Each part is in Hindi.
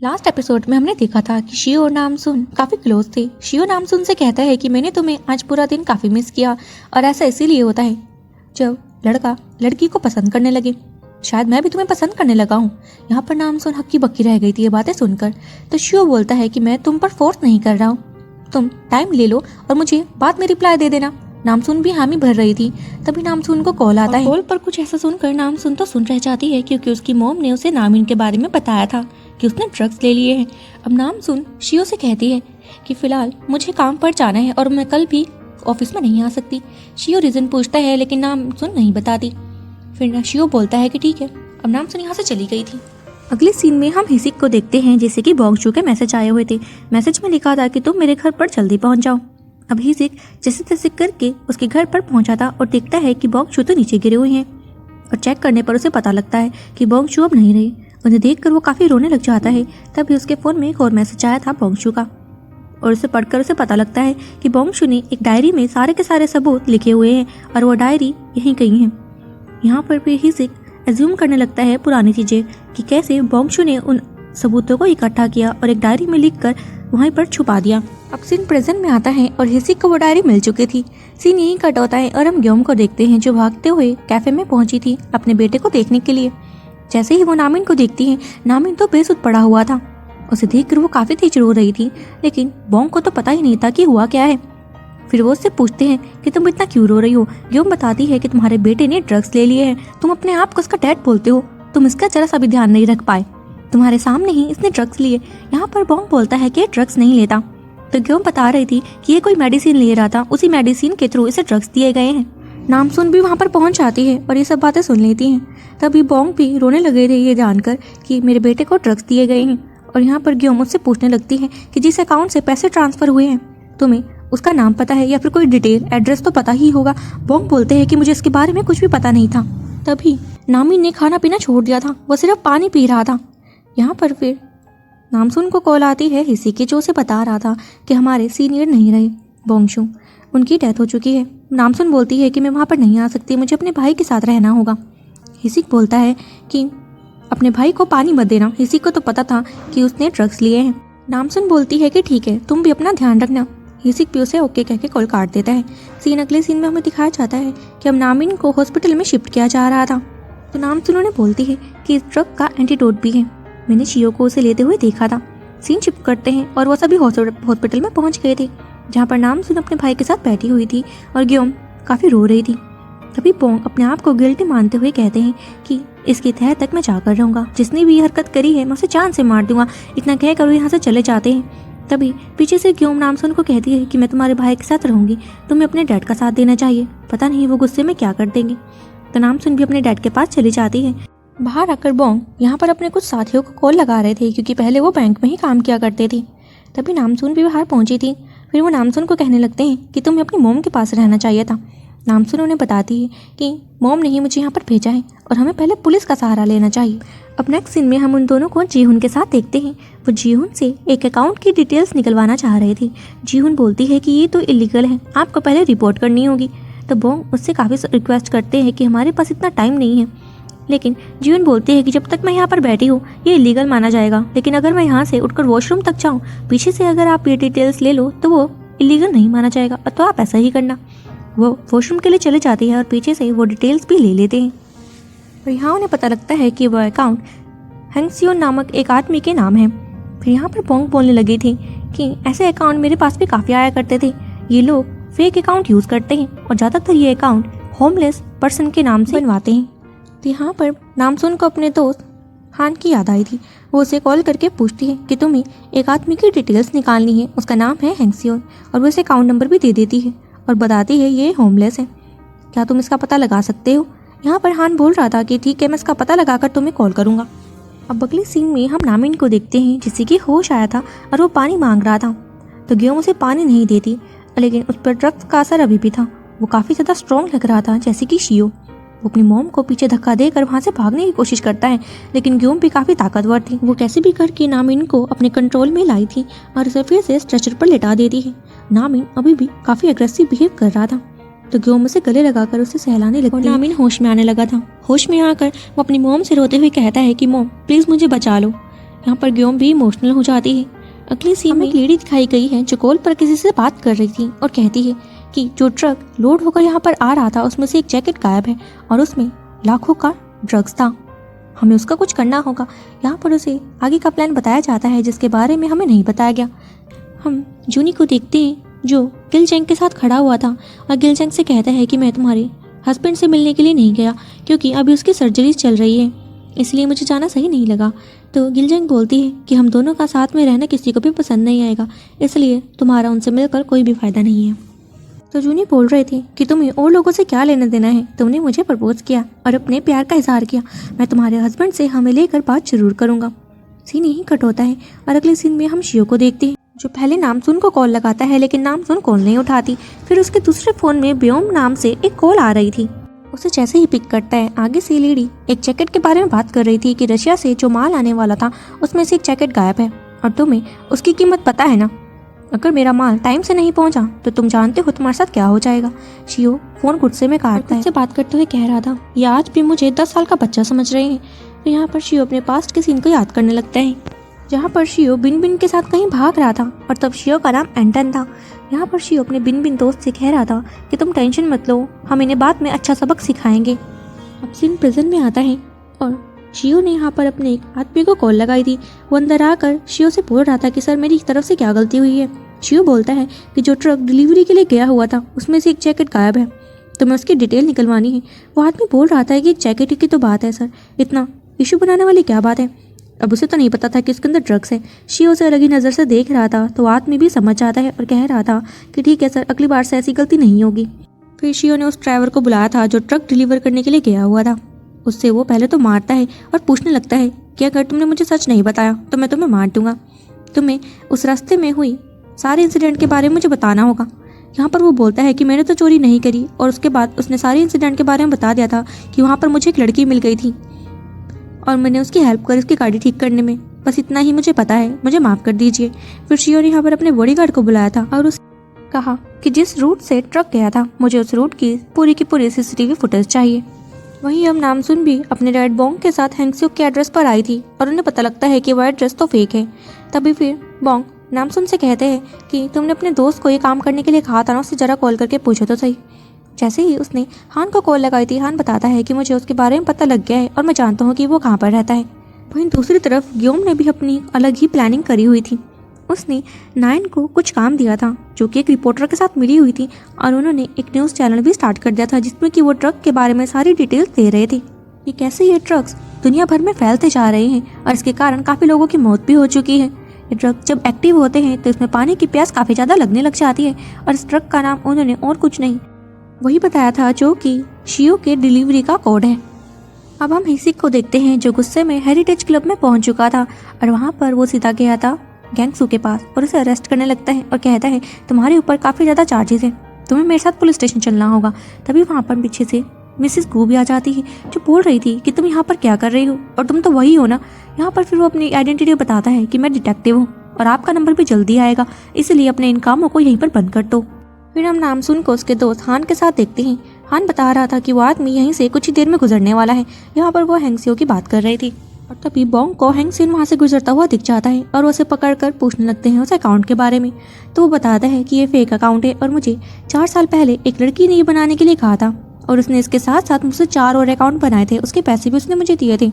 लास्ट एपिसोड में हमने देखा था कि शियो और नामसुन काफ़ी क्लोज थे। शियो नामसुन से कहता है कि मैंने तुम्हें आज पूरा दिन काफ़ी मिस किया और ऐसा इसीलिए होता है जब लड़का लड़की को पसंद करने लगे। शायद मैं भी तुम्हें पसंद करने लगा हूँ। यहाँ पर नामसुन हक्की बक्की रह गई थी ये बातें सुनकर। तो शियो बोलता है कि मैं तुम पर फोर्स नहीं कर रहा हूँ, तुम टाइम ले लो और मुझे बाद में रिप्लाई दे देना। नामसुन भी हामी भर रही थी। तभी नामसुन को कॉल आता है। कॉल पर कुछ ऐसा सुनकर नामसुन तो सुन रह जाती है क्योंकि उसकी मॉम ने उसे नामिन के बारे में बताया था कि उसने ड्रग्स ले लिए हैं। अब नामसुन शियो से कहती है कि फिलहाल मुझे काम पर जाना है और मैं कल भी ऑफिस में नहीं आ सकती। शियो रीजन पूछता है लेकिन नामसुन नहीं बताती। फिर शियो बोलता है कि ठीक है। अब नामसुन यहाँ से चली गई थी। अगले सीन में हम हिसिक को देखते हैं जैसे कि बोंगशू के मैसेज आए हुए थे। मैसेज में लिखा था कि तुम मेरे घर पर जल्दी पहुंच जाओ। अब हिसिक जैसे तैसे करके उसके घर पर पहुंचा था और देखता है कि बोंगशू तो नीचे गिरे हुए हैं और चेक करने पर उसे पता लगता है कि बोंगशू अब नहीं रहे। उन्हें देखकर वो काफ़ी रोने लग जाता है। तभी उसके फ़ोन में एक और मैसेज आया था बोंगशू का और उसे पढ़कर उसे पता लगता है कि बोंगशू ने एक डायरी में सारे के सारे सबूत लिखे हुए हैं और वो डायरी यहीं कहीं है। यहाँ पर भी हिसिक एज्यूम करने लगता है पुरानी चीज़ें कि कैसे बोंगशू ने उन सबूतों को इकट्ठा किया और एक डायरी में लिखकर वहीं पर छुपा दिया। अब सीन प्रेजेंट में आता है और हिसिक को वो डायरी मिल चुकी थी। सीन यहीं कट होता है और हम ग्योम को देखते हैं जो भागते हुए कैफे में पहुंची थी अपने बेटे को देखने के लिए। जैसे ही वो नामिन को देखती है, नामिन तो बेसुध पड़ा हुआ था। उसे देखकर वो काफ़ी तेज रो रही थी लेकिन बोंग को तो पता ही नहीं था कि हुआ क्या है। फिर वो उससे पूछते हैं कि तुम इतना क्यों रो रही हो। ग्योम बताती है कि तुम्हारे बेटे ने ड्रग्स ले लिए हैं। तुम अपने आप को उसका डैड बोलते हो, तुम इसका जरा सा भी ध्यान नहीं रख पाए। तुम्हारे सामने ही इसने ड्रग्स लिए। यहाँ पर बोंग बोलता है कि ये ड्रग्स नहीं लेता। तो ग्योम बता रही थी कि ये कोई मेडिसिन ले रहा था, उसी मेडिसिन के थ्रू इसे ड्रग्स दिए गए हैं। नामसुन भी वहाँ पर पहुँच जाती है और ये सब बातें सुन लेती हैं। तभी बोंग भी रोने लगे थे ये जानकर कि मेरे बेटे को ड्रग्स दिए गए हैं। और यहाँ पर ग्योम मुझसे पूछने लगती है कि जिस अकाउंट से पैसे ट्रांसफ़र हुए हैं तुम्हें उसका नाम पता है या फिर कोई डिटेल एड्रेस तो पता ही होगा। बोंग बोलते हैं कि मुझे इसके बारे में कुछ भी पता नहीं था। तभी नामिन ने खाना पीना छोड़ दिया था, वो सिर्फ पानी पी रहा था। यहाँ पर फिर नामसुन को कॉल आती है हिसिक की जो उसे बता रहा था कि हमारे सीनियर नहीं रहे बोंगशू, उनकी डेथ हो चुकी है। नामसुन बोलती है कि मैं वहाँ पर नहीं आ सकती, मुझे अपने भाई के साथ रहना होगा। हिसिक बोलता है कि अपने भाई को पानी मत देना। हिसिक को तो पता था कि उसने ड्रग्स लिए हैं। नामसुन बोलती है कि ठीक है, तुम भी अपना ध्यान रखना। हिसिक भी उसे ओके कह के कॉल काट देता है। अगले सीन में हमें दिखाया जाता है कि अब नामिन को हॉस्पिटल में शिफ्ट किया जा रहा था। तो नामसुन उन्हें बोलती है कि इस ड्रग का एंटीडोट भी है, मैंने शियो को उसे लेते हुए देखा था। सीन शिफ्ट करते हैं और वो सभी हॉस्पिटल में पहुंच गए थे जहाँ पर नामसुन अपने भाई के साथ बैठी हुई थी और ग्योम काफ़ी रो रही थी। तभी बोंग अपने आप को गिल्टी मानते हुए कहते हैं कि इसकी तह तक मैं जाकर रहूँगा, जिसने भी ये हरकत करी है मैं उसे जान से मार दूंगा। इतना कहकर वो यहाँ से चले जाते हैं। तभी पीछे से ग्योम नामसुन को कहती है कि मैं तुम्हारे भाई के साथ रहूँगी, तुम्हें अपने डैड का साथ देना चाहिए, पता नहीं वो गुस्से में क्या कर देंगे। तो नामसुन भी अपने डैड के पास चली जाती है। बाहर आकर बोंग यहाँ पर अपने कुछ साथियों को कॉल लगा रहे थे क्योंकि पहले वो बैंक में ही काम किया करते थे। तभी नामसुन भी बाहर पहुंची थी। फिर वो नामसुन को कहने लगते हैं कि तुम्हें अपनी मोम के पास रहना चाहिए था। नामसुन उन्हें बताती है कि मोम ने ही मुझे यहाँ पर भेजा है और हमें पहले पुलिस का सहारा लेना चाहिए। अब नेक्स्ट सीन में हम उन दोनों को जीहुन के साथ देखते हैं। वो जीहुन से एक अकाउंट की डिटेल्स निकलवाना चाह रहे थे। जीहुन बोलती है कि ये तो इलीगल है, आपको पहले रिपोर्ट करनी होगी। तो बोंग उससे काफ़ी रिक्वेस्ट करते हैं कि हमारे पास इतना टाइम नहीं है। लेकिन जीवन बोलते हैं कि जब तक मैं यहाँ पर बैठी हूँ ये इलीगल माना जाएगा, लेकिन अगर मैं यहाँ से उठकर वॉशरूम तक जाऊँ पीछे से अगर आप ये डिटेल्स ले लो तो वो इलीगल नहीं माना जाएगा, तो आप ऐसा ही करना। वो वॉशरूम के लिए चले जाते हैं और पीछे से वो डिटेल्स भी ले लेते हैं। और यहाँ उन्हें पता लगता है कि वह अकाउंट हैंगसियोन नामक एक आदमी के नाम है। फिर यहाँ पर बोंग बोलने लगी थी कि ऐसे अकाउंट मेरे पास भी काफ़ी आया करते थे, ये लोग फेक अकाउंट यूज़ करते हैं और ज़्यादातर ये अकाउंट होमलेस पर्सन के नाम से बनवाते हैं। तो यहाँ पर नामसुन को अपने दोस्त हान की याद आई थी। वो उसे कॉल करके पूछती है कि तुम्हें एक आदमी की डिटेल्स निकालनी है, उसका नाम है हैंगसियोन, और वो इसे अकाउंट नंबर भी दे देती है और बताती है ये होमलेस है, क्या तुम इसका पता लगा सकते हो। यहाँ पर हान बोल रहा था कि ठीक है, मैं इसका पता लगाकर तुम्हें कॉल करूँगा। अब अगले सीन में हम नामिन को देखते हैं जिससे कि होश आया था और वो पानी मांग रहा था। तो ग्योम उसे पानी नहीं देती, लेकिन उस पर ड्रग्स का असर अभी भी था। वो काफ़ी ज़्यादा स्ट्रॉन्ग लग रहा था जैसे कि शियो। वो अपनी मॉम को पीछे धक्का देकर वहाँ से भागने की कोशिश करता है, लेकिन ग्योम भी काफ़ी ताकतवर थी। वो कैसे भी करके नामिन को अपने कंट्रोल में लाई थी और उसे फिर से स्ट्रेचर पर लिटा देती है। नामिन अभी भी काफ़ी अग्रेसिव बिहेव कर रहा था। तो ग्योम उसे गले लगाकर उसे सहलाने लगा। नामिन होश में आने लगा था। होश में आकर वो अपनी मॉम से रोते हुए कहता है कि मॉम प्लीज़ मुझे बचा लो। यहाँ पर ग्योम भी इमोशनल हो जाती है। अगली सीन में एक लेडी दिखाई गई है जो कॉल पर किसी से बात कर रही थी और कहती है कि जो ट्रक लोड होकर यहाँ पर आ रहा था उसमें से एक जैकेट गायब है और उसमें लाखों का ड्रग्स था। हमें उसका कुछ करना होगा। यहाँ पर उसे आगे का प्लान बताया जाता है जिसके बारे में हमें नहीं बताया गया। हम जूनी को देखते हैं जो गिलजेंग के साथ खड़ा हुआ था और गिलजेंग से कहता है कि मैं तुम्हारे हस्बैंड से मिलने के लिए नहीं गया क्योंकि अभी उसकी सर्जरी चल रही है, इसलिए मुझे जाना सही नहीं लगा। तो गिलजेंग बोलती है कि हम दोनों का साथ में रहना किसी को भी पसंद नहीं आएगा, इसलिए तुम्हारा उनसे मिलकर कोई भी फायदा नहीं है। तो जूनी बोल रहे थे कि तुम्हें और लोगों से क्या लेना देना है, तुमने मुझे प्रपोज किया और अपने प्यार का इजहार किया, मैं तुम्हारे हस्बैंड से हमें लेकर बात जरूर करूंगा। सीन यहीं कट होता है और अगले सीन में हम शियो को देखते हैं जो पहले नामसुन को कॉल लगाता है लेकिन नामसुन कॉल नहीं उठाती। फिर उसके दूसरे फोन में ब्योम नाम से एक कॉल आ रही थी। उसे जैसे ही पिक करता है आगे से लेडी एक जैकेट के बारे में बात कर रही थी कि रशिया से जो माल आने वाला था उसमें से एक जैकेट गायब है और तुम्हें उसकी कीमत पता है ना, अगर मेरा माल टाइम से नहीं पहुंचा तो तुम जानते हो तुम्हारे साथ क्या हो जाएगा। शियो फोन गुस्से में काटता है। से बात करते हुए कह रहा था ये आज भी मुझे 10 साल का बच्चा समझ रहे हैं। तो यहाँ पर शियो अपने पास्ट के सीन को याद करने लगता है जहाँ पर शियो बिन बिन के साथ कहीं भाग रहा था और तब शियो का नाम एंटन था। यहाँ पर शियो अपने बिन बिन दोस्त से कह रहा था कि तुम टेंशन मत लो, हम इन्हें बाद में अच्छा सबक सिखाएंगे। अब सीन प्रेजेंट में आता है और शियो ने यहाँ पर अपने एक आदमी को कॉल लगाई थी। वो अंदर आकर शियो से बोल रहा था कि सर मेरी तरफ से क्या गलती हुई है। शियो बोलता है कि जो ट्रक डिलीवरी के लिए गया हुआ था उसमें से एक जैकेट गायब है, तो मैं उसकी डिटेल निकलवानी है। वो आदमी बोल रहा था कि एक जैकेट की तो बात है सर, इतना इशू बनाने वाली क्या बात है। अब उसे तो नहीं पता था कि उसके अंदर ड्रग्स है। शियो उसे अलग ही नज़र से देख रहा था तो आदमी भी समझ आता है और कह रहा था कि ठीक है सर, अगली बार से ऐसी गलती नहीं होगी। फिर शियो ने उस ड्राइवर को बुलाया था जो ट्रक डिलीवर करने के लिए गया हुआ था। उससे वो पहले तो मारता है और पूछने लगता है कि अगर तुमने मुझे सच नहीं बताया तो मैं तुम्हें मार दूंगा, तुम्हें उस रास्ते में हुई सारे इंसिडेंट के बारे में मुझे बताना होगा। यहाँ पर वो बोलता है कि मैंने तो चोरी नहीं करी और उसके बाद उसने सारे इंसिडेंट के बारे में बता दिया था कि वहाँ पर मुझे एक लड़की मिल गई थी और मैंने उसकी हेल्प कर उसकी गाड़ी ठीक करने में, बस इतना ही मुझे पता है, मुझे माफ़ कर दीजिए। फिर शियो ने यहाँ पर अपने बॉडीगार्ड को बुलाया था और उस कहा कि जिस रूट से ट्रक गया था मुझे उस रूट की पूरी सीसीटीवी फुटेज चाहिए। वहीं अब नामसुन भी अपने रेड बॉन्ग के साथ हैंगस्यूक के एड्रेस पर आई थी और उन्हें पता लगता है कि वह एड्रेस तो फेक है। तभी फिर बॉन्ग नामसुन से कहते हैं कि तुमने अपने दोस्त को ये काम करने के लिए कहा था ना, उससे ज़रा कॉल करके पूछो तो सही। जैसे ही उसने हान को कॉल लगाई थी, हान बताता है कि मुझे उसके बारे में पता लग गया है और मैं जानता हूँ कि वो कहाँ पर रहता है। वहीं दूसरी तरफ ग्योम ने भी अपनी अलग ही प्लानिंग करी हुई थी। उसने नाइन को कुछ काम दिया था जो कि एक रिपोर्टर के साथ मिली हुई थी और उन्होंने एक न्यूज़ चैनल भी स्टार्ट कर दिया था जिसमें कि वो ट्रक के बारे में सारी डिटेल्स दे रहे थे कि कैसे ये ट्रक्स दुनिया भर में फैलते जा रहे हैं और इसके कारण काफ़ी लोगों की मौत भी हो चुकी है। ये ट्रक जब एक्टिव होते हैं तो इसमें पानी की प्यास काफ़ी ज़्यादा लगने लग जाती है और इस ट्रक का नाम उन्होंने और कुछ नहीं वही बताया था जो कि शियो के डिलीवरी का कोड है। अब हम हिसिक को देखते हैं जो गुस्से में हेरिटेज क्लब में पहुंच चुका था और वहां पर वो सीधा गया था गैंगसू के पास और उसे अरेस्ट करने लगता है और कहता है तुम्हारे ऊपर काफ़ी ज़्यादा चार्जेस हैं, तुम्हें मेरे साथ पुलिस स्टेशन चलना होगा। तभी वहाँ पर पीछे से मिसेस गू भी आ जाती है जो बोल रही थी कि तुम यहाँ पर क्या कर रही हो और तुम तो वही हो ना। यहाँ पर फिर वो अपनी आइडेंटिटी बताता है कि मैं डिटेक्टिव हूँ और आपका नंबर भी जल्दी आएगा, इसलिए अपने इन कामों को यहीं पर बंद कर दो। फिर हम नामसुन को उसके दोस्त हान के साथ देखते हैं। हान बता रहा था कि वो आदमी यहीं से कुछ ही देर में गुजरने वाला है। यहाँ पर वो हैंगसियो की बात कर रही थी और तभी बॉन्ग को हैंगसिन वहाँ से गुजरता हुआ दिख जाता है और उसे पकड़कर पूछने लगते हैं उस अकाउंट के बारे में। तो वो बताता है कि ये फेक अकाउंट है और मुझे 4 साल पहले एक लड़की ने ये बनाने के लिए कहा था और उसने इसके साथ साथ मुझसे 4 और अकाउंट बनाए थे, उसके पैसे भी उसने मुझे दिए थे।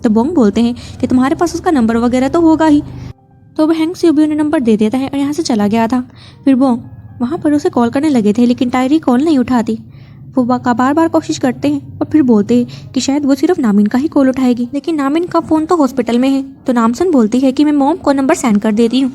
तो बॉन्ग बोलते हैं कि तुम्हारे पास उसका नंबर वगैरह तो होगा ही। तो वह हैंगसियो भी उन्हें नंबर दे देता है और यहाँ से चला गया था। फिर बॉन्ग वहाँ पर उसे कॉल करने लगे थे लेकिन टायरी कॉल नहीं उठाती। वो बार बार कोशिश करते हैं और फिर बोलते हैं कि शायद वो सिर्फ नामिन का ही कॉल उठाएगी, लेकिन नामिन का फ़ोन तो हॉस्पिटल में है। तो नामसुन बोलती है कि मैं मॉम को नंबर सेंड कर देती हूँ।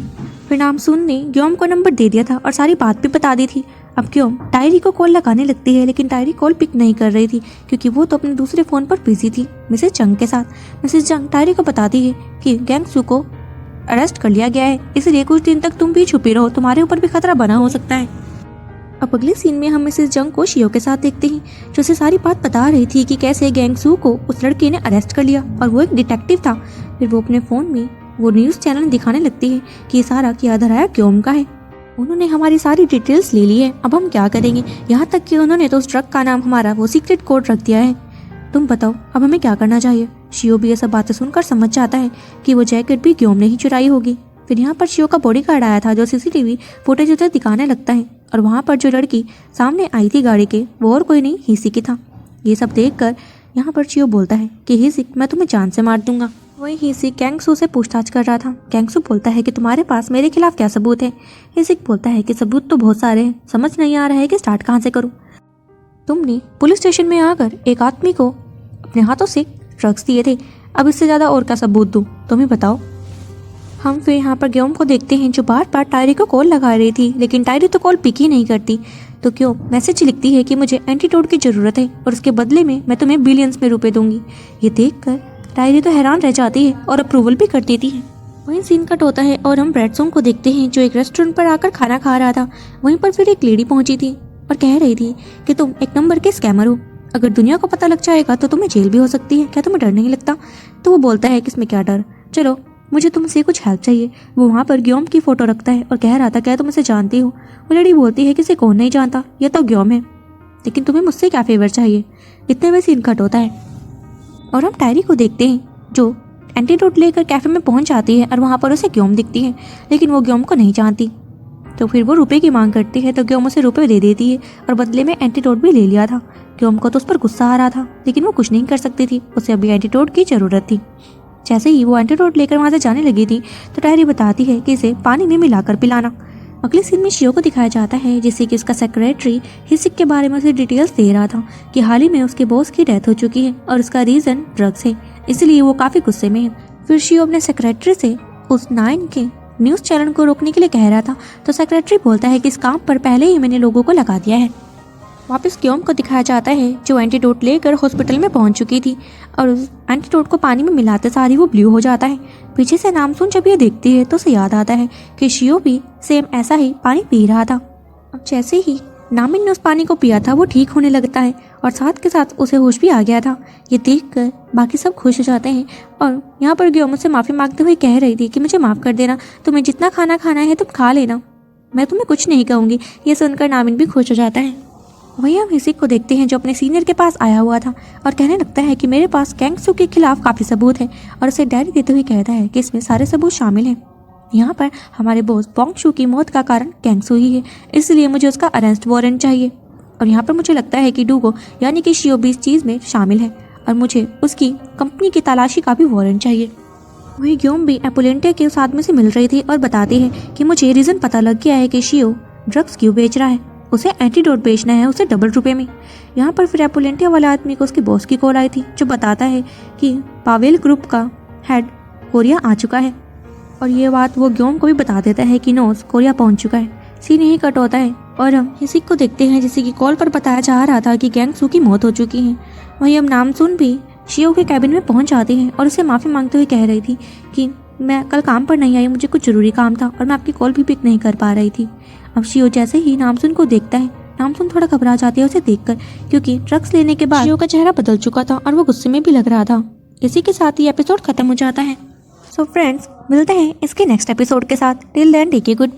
फिर नामसुन ने ग्योम को नंबर दे दिया था और सारी बात भी बता दी थी। अब ग्योम टायरी को कॉल लगाने लगती है लेकिन टायरी कॉल पिक नहीं कर रही थी क्योंकि वो तो अपने दूसरे फ़ोन पर बिजी थी मिसेस जंग के साथ। मिसेस जंग टायरी को बताती है कि गैंगसू को अरेस्ट कर लिया गया है, इसलिए कुछ दिन तक तुम भी छुपी रहो, तुम्हारे ऊपर भी खतरा बना हो सकता है। अब अगले सीन में हम मिसेस जंग को शियो के साथ देखते हैं जो उसे सारी बात बता रही थी कि कैसे गैंगसू को उस लड़के ने अरेस्ट कर लिया और वो एक डिटेक्टिव था। फिर वो अपने फ़ोन में वो न्यूज़ चैनल दिखाने लगती है कि ये सारा किया धराया ग्योम का है, उन्होंने हमारी सारी डिटेल्स ले ली है, अब हम क्या करेंगे। यहाँ तक कि उन्होंने तो उस ट्रक का नाम हमारा वो सीक्रेट कोड रख दिया है। तुम बताओ अब हमें क्या करना चाहिए। शियो भी ये सब बातें सुनकर समझ जाता है कि वो जैकेट भी ग्योम ने ही चुराई होगी। फिर यहाँ पर शियो का बॉडीगार्ड आया था जो सीसीटीवी फुटेज उसे दिखाने लगता है और वहाँ पर जो लड़की सामने आई थी गाड़ी के वो और कोई नहीं हिसिकी था। ये सब देखकर यहाँ पर शियो बोलता है कि हिसिक मैं तुम्हें जान से मार दूंगा। वही हिसिक कैंगसू से पूछताछ कर रहा था। कैंगसू बोलता है कि तुम्हारे पास मेरे खिलाफ क्या सबूत है। हिसिक बोलता है कि सबूत तो बहुत सारे हैं, समझ नहीं आ रहा है कि स्टार्ट कहाँ से करूँ। तुमने पुलिस स्टेशन में आकर एक आदमी को अपने हाथों से ड्रग्स दिए थे, अब इससे ज़्यादा और क्या सबूत दूँ, तुम्हें बताओ। हम फिर यहाँ पर ग्योम को देखते हैं जो बार बार टायरी को कॉल लगा रही थी, लेकिन टायरी तो कॉल पिक ही नहीं करती। तो क्यों मैसेज लिखती है कि मुझे एंटीडोट की ज़रूरत है और उसके बदले में मैं तुम्हें बिलियंस में रुपए दूंगी। ये देखकर टायरी तो हैरान रह जाती है और अप्रूवल भी कर देती है। वहीं सीन कट होता है और हम ब्रैडसोंग को देखते हैं जो एक रेस्टोरेंट पर आकर खाना खा रहा था। वहीं पर फिर एक लेडी पहुंची थी और कह रही थी कि तुम एक नंबर के स्कैमर हो, अगर दुनिया को पता लग जाएगा तो तुम्हें जेल भी हो सकती है, क्या तुम्हें डर नहीं लगता। तो वो बोलता है कि इसमें क्या डर, चलो मुझे तुमसे कुछ हेल्प चाहिए। वो वहाँ पर ग्योम की फोटो रखता है और कह रहा था क्या तुम इसे जानती हो। वो लेडी बोलती है कि इसे कौन नहीं जानता, यह तो ग्योम है, लेकिन तुम्हें मुझसे क्या फेवर चाहिए। इतने में सीन कट होता है और हम टायरी को देखते हैं जो एंटीडोट लेकर कैफे में पहुंच जाती है और वहाँ पर उसे ग्योम दिखती है, लेकिन वो ग्योम को नहीं जानती। तो फिर वो रुपए की मांग करती है तो ग्योम उसे रुपए दे देती है और बदले में एंटीडोट भी ले लिया था। ग्योम को तो उस पर गुस्सा आ रहा था, लेकिन वो कुछ नहीं कर सकती थी, उसे अभी एंटीडोट की ज़रूरत थी। जैसे ही वो एंटीडोट लेकर वहाँ से जाने लगी थी तो टायरी बताती है कि इसे पानी में मिलाकर पिलाना। अगले सीन में शियो को दिखाया जाता है जिससे कि उसका सेक्रेटरी हिसिक के बारे में उसे डिटेल्स दे रहा था कि हाल ही में उसके बॉस की डेथ हो चुकी है और उसका रीज़न ड्रग्स है, इसलिए वो काफ़ी गुस्से में है। फिर शियो अपने सेक्रेटरी से उस 9 के न्यूज़ चैनल को रोकने के लिए कह रहा था तो सेक्रेटरी बोलता है कि इस काम पर पहले ही मैंने लोगों को लगा दिया है। वापस ग्योम को दिखाया जाता है जो एंटीडोट लेकर हॉस्पिटल में पहुंच चुकी थी और उस एंटीडोट को पानी में मिलाते सारी वो ब्लू हो जाता है। पीछे से नामसून जब ये देखती है तो उसे याद आता है कि शियो भी सेम ऐसा ही पानी पी रहा था। अब जैसे ही नामिन ने उस पानी को पिया था वो ठीक होने लगता है और साथ के साथ उसे होश भी आ गया था। ये देखकर बाकी सब खुश हो जाते हैं और यहाँ पर ग्योम से माफ़ी मांगते हुए कह रही थी कि मुझे माफ़ कर देना, तुम्हें जितना खाना खाना है तुम खा लेना, मैं तुम्हें कुछ नहीं कहूँगी। ये सुनकर नामिन भी खुश हो जाता है। वही हम हिसिक को देखते हैं जो अपने सीनियर के पास आया हुआ था और कहने लगता है कि मेरे पास कैंगसू के खिलाफ काफ़ी सबूत है और उसे डायरी देते हुए कहता है कि इसमें सारे सबूत शामिल हैं। यहाँ पर हमारे बॉस बोंगशू की मौत का कारण कैंगसू ही है, इसलिए मुझे उसका अरेस्ट वारंट चाहिए। और यहाँ पर मुझे लगता है कि डूगो यानी कि शियो भी इस चीज़ में शामिल है और मुझे उसकी कंपनी की तलाशी का भी वारंट चाहिए। वही ग्योम भी एपोलेंटे के उस आदमी से मिल रही थी और बताती है कि मुझे रीज़न पता लग गया है कि शियो ड्रग्स क्यों बेच रहा है, उसे एंटीडोट बेचना है, उसे डबल रुपए में। यहाँ पर फिर एपोलेंटिया वाले आदमी को उसके बॉस की कॉल आई थी जो बताता है कि पावेल ग्रुप का हेड कोरिया आ चुका है और ये बात वो ग्योम को भी बता देता है कि नोज कोरिया पहुंच चुका है। सीन यही कट होता है और हम हिसिक को देखते हैं जिससे कि कॉल पर बताया जा रहा था कि गैंगसू की मौत हो चुकी है। वहीं हम नामसून भी शियो के कैबिन में पहुंच जाते हैं और उसे माफ़ी मांगते हुए कह रही थी कि मैं कल काम पर नहीं आई, मुझे कुछ ज़रूरी काम था और मैं आपकी कॉल भी पिक नहीं कर पा रही थी। अब शियो जैसे ही नामसून को देखता है, नामसून थोड़ा घबरा जाती है उसे देखकर, क्योंकि ड्रग्स लेने के बाद शियो का चेहरा बदल चुका था और वो गुस्से में भी लग रहा था। इसी के साथ ही एपिसोड खत्म हो जाता है। सो फ्रेंड्स, मिलते हैं इसके नेक्स्ट एपिसोड के साथ। Till then take care, good bye.